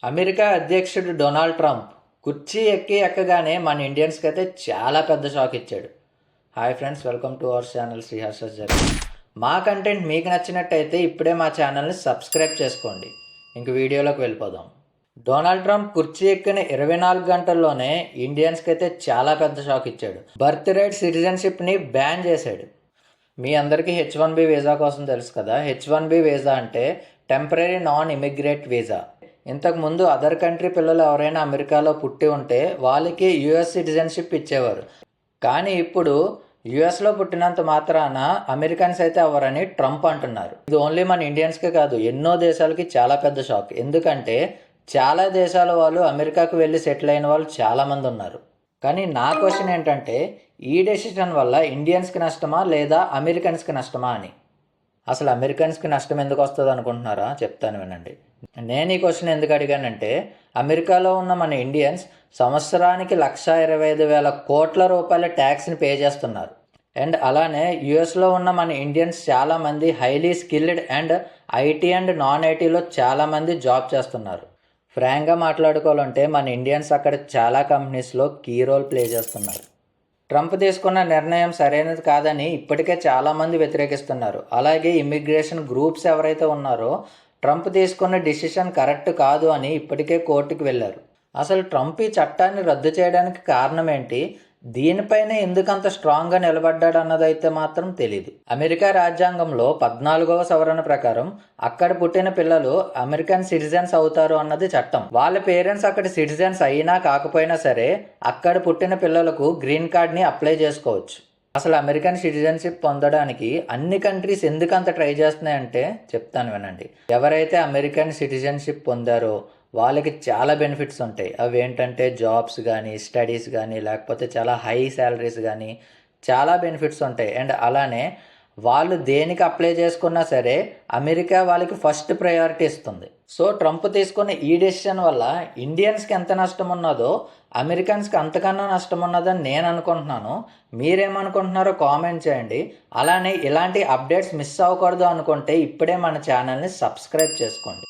America అధ్యక్షుడు Donald Trump కుర్చీ ఎక్కగానే మన ఇండియన్స్కి అయితే చాలా పెద్ద షాక్ ఇచ్చాడు. Hi friends, welcome to our channel Sriharsha journey. మా కంటెంట్ మీకు నచ్చినట్టయితే ఇప్పుడే మా ఛానల్ని సబ్స్క్రైబ్ చేసుకోండి. ఇంక వీడియోలోకి వెళ్ళిపోదాం. డొనాల్డ్ ట్రంప్ కుర్చీ ఎక్కిన 24 గంటల్లోనే ఇండియన్స్కి అయితే చాలా పెద్ద షాక్ ఇచ్చాడు. బర్త్ రైట్ సిటిజన్షిప్ని బ్యాన్ చేశాడు. మీ అందరికీ H1B వీసా కోసం తెలుసు కదా. H1B వీసా అంటే టెంపరీ నాన్ ఇమిగ్రేట్ వీసా. ఇంతకుముందు అదర్ కంట్రీ పిల్లలు ఎవరైనా అమెరికాలో పుట్టి ఉంటే వాళ్ళకి US సిటిజన్షిప్ ఇచ్చేవారు. కానీ ఇప్పుడు యుఎస్లో పుట్టినంత మాత్రాన అమెరికన్స్ అయితే ఎవరని ట్రంప్ అంటున్నారు. ఇది ఓన్లీ మన ఇండియన్స్కే కాదు, ఎన్నో దేశాలకి చాలా పెద్ద షాక్. ఎందుకంటే చాలా దేశాల వాళ్ళు అమెరికాకు వెళ్ళి సెటిల్ అయిన వాళ్ళు చాలామంది ఉన్నారు. కానీ నా క్వశ్చన్ ఏంటంటే, ఈ డెసిషన్ వల్ల ఇండియన్స్కి నష్టమా లేదా అమెరికన్స్కి నష్టమా అని. అసలు అమెరికన్స్కి నష్టం ఎందుకు వస్తుంది అనుకుంటున్నారా? చెప్తాను వినండి. నేను ఈ క్వశ్చన్ ఎందుకు అడిగానంటే, అమెరికాలో ఉన్న మన ఇండియన్స్ సంవత్సరానికి 1,25,000 కోట్ల రూపాయల ట్యాక్స్ని పే చేస్తున్నారు. అండ్ అలానే యుఎస్లో ఉన్న మన ఇండియన్స్ చాలామంది highly skilled and IT and non ఐటీలో చాలామంది జాబ్ చేస్తున్నారు. ఫ్రాంక్గా మాట్లాడుకోవాలంటే మన ఇండియన్స్ అక్కడ చాలా కంపెనీస్లో కీ రోల్ ప్లే చేస్తున్నారు. ట్రంప్ తీసుకున్న నిర్ణయం సరైనది కాదని ఇప్పటికే చాలామంది వ్యతిరేకిస్తున్నారు. అలాగే ఇమిగ్రేషన్ గ్రూప్స్ ఎవరైతే ఉన్నారో ట్రంప్ తీసుకున్న డిసిషన్ కరెక్ట్ కాదు అని ఇప్పటికే కోర్టుకు వెళ్ళారు. అసలు ట్రంప్ ఈ చట్టాన్ని రద్దు చేయడానికి కారణం ఏంటి, దీనిపైన ఎందుకంత స్ట్రాంగ్గా నిలబడ్డాడు అన్నదైతే మాత్రం తెలీదు. అమెరికా రాజ్యాంగంలో 14వ సవరణ ప్రకారం అక్కడ పుట్టిన పిల్లలు అమెరికన్ సిటిజన్స్ అవుతారు అన్నది చట్టం. వాళ్ళ పేరెంట్స్ అక్కడ సిటిజన్స్ అయినా కాకపోయినా సరే అక్కడ పుట్టిన పిల్లలకు గ్రీన్ కార్డ్ని అప్లై చేసుకోవచ్చు. అసలు అమెరికన్ సిటిజన్షిప్ పొందడానికి అన్ని కంట్రీస్ ఎందుకంత ట్రై చేస్తున్నాయంటే చెప్తాను వినండి. ఎవరైతే అమెరికన్ సిటిజన్షిప్ పొందారో వాళ్ళకి చాలా బెనిఫిట్స్ ఉంటాయి. అవి ఏంటంటే జాబ్స్ కానీ, స్టడీస్ కానీ, లేకపోతే చాలా హై శాలరీస్ కానీ చాలా బెనిఫిట్స్ ఉంటాయి. అండ్ అలానే వాళ్ళు దేనికి అప్లై చేసుకున్నా సరే అమెరికా వాళ్ళకి ఫస్ట్ ప్రయారిటీ ఇస్తుంది. సో ట్రంప్ తీసుకున్న ఈ డెసిషన్ వల్ల ఇండియన్స్కి ఎంత నష్టం ఉన్నదో అమెరికన్స్కి అంతకన్నా నష్టం ఉన్నదని నేను అనుకుంటున్నాను. మీరేమనుకుంటున్నారో కామెంట్ చేయండి. అలానే ఇలాంటి అప్డేట్స్ మిస్ అవ్వకూడదు అనుకుంటే ఇప్పుడే మన ఛానల్ని సబ్స్క్రైబ్ చేసుకోండి.